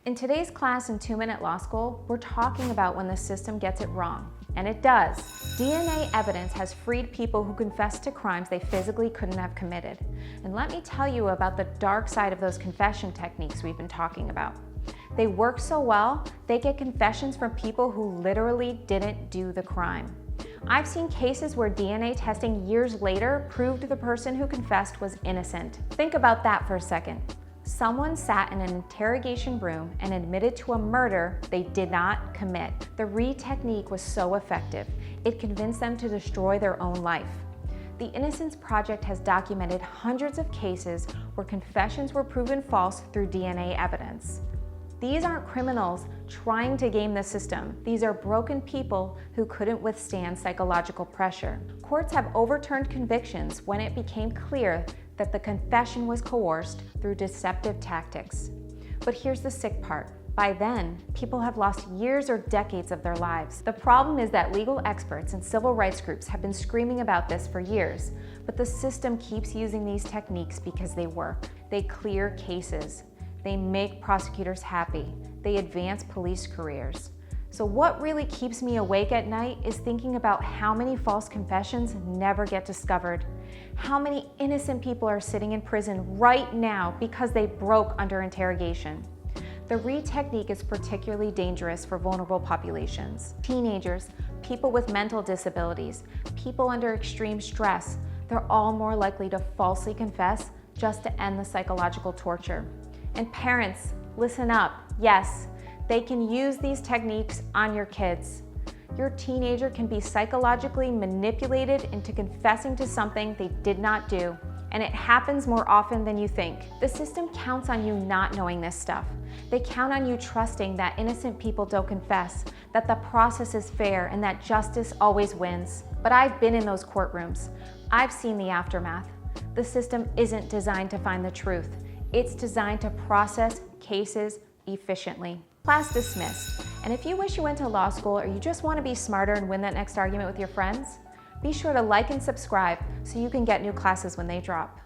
In today's class in 2-Minute Law School, we're talking about when the system gets it wrong. And it does. DNA evidence has freed people who confessed to crimes they physically couldn't have committed. And let me tell you about the dark side of those confession techniques we've been talking about. They work so well, they get confessions from people who literally didn't do the crime. I've seen cases where DNA testing years later proved the person who confessed was innocent. Think about that for a second. Someone sat in an interrogation room and admitted to a murder they did not commit. The Reed technique was so effective, it convinced them to destroy their own life. The Innocence Project has documented hundreds of cases where confessions were proven false through DNA evidence. These aren't criminals trying to game the system. These are broken people who couldn't withstand psychological pressure. Courts have overturned convictions when it became clear that the confession was coerced through deceptive tactics. But here's the sick part. By then, people have lost years or decades of their lives. The problem is that legal experts and civil rights groups have been screaming about this for years, but the system keeps using these techniques because they work. They clear cases. They make prosecutors happy. They advance police careers. So what really keeps me awake at night is thinking about how many false confessions never get discovered. How many innocent people are sitting in prison right now because they broke under interrogation. The Reed technique is particularly dangerous for vulnerable populations. Teenagers, people with mental disabilities, people under extreme stress, they're all more likely to falsely confess just to end the psychological torture. And parents, listen up. Yes, they can use these techniques on your kids. Your teenager can be psychologically manipulated into confessing to something they did not do, and it happens more often than you think. The system counts on you not knowing this stuff. They count on you trusting that innocent people don't confess, that the process is fair, and that justice always wins. But I've been in those courtrooms. I've seen the aftermath. The system isn't designed to find the truth. It's designed to process cases efficiently. Class dismissed. And if you wish you went to law school or you just want to be smarter and win that next argument with your friends, be sure to like and subscribe so you can get new classes when they drop.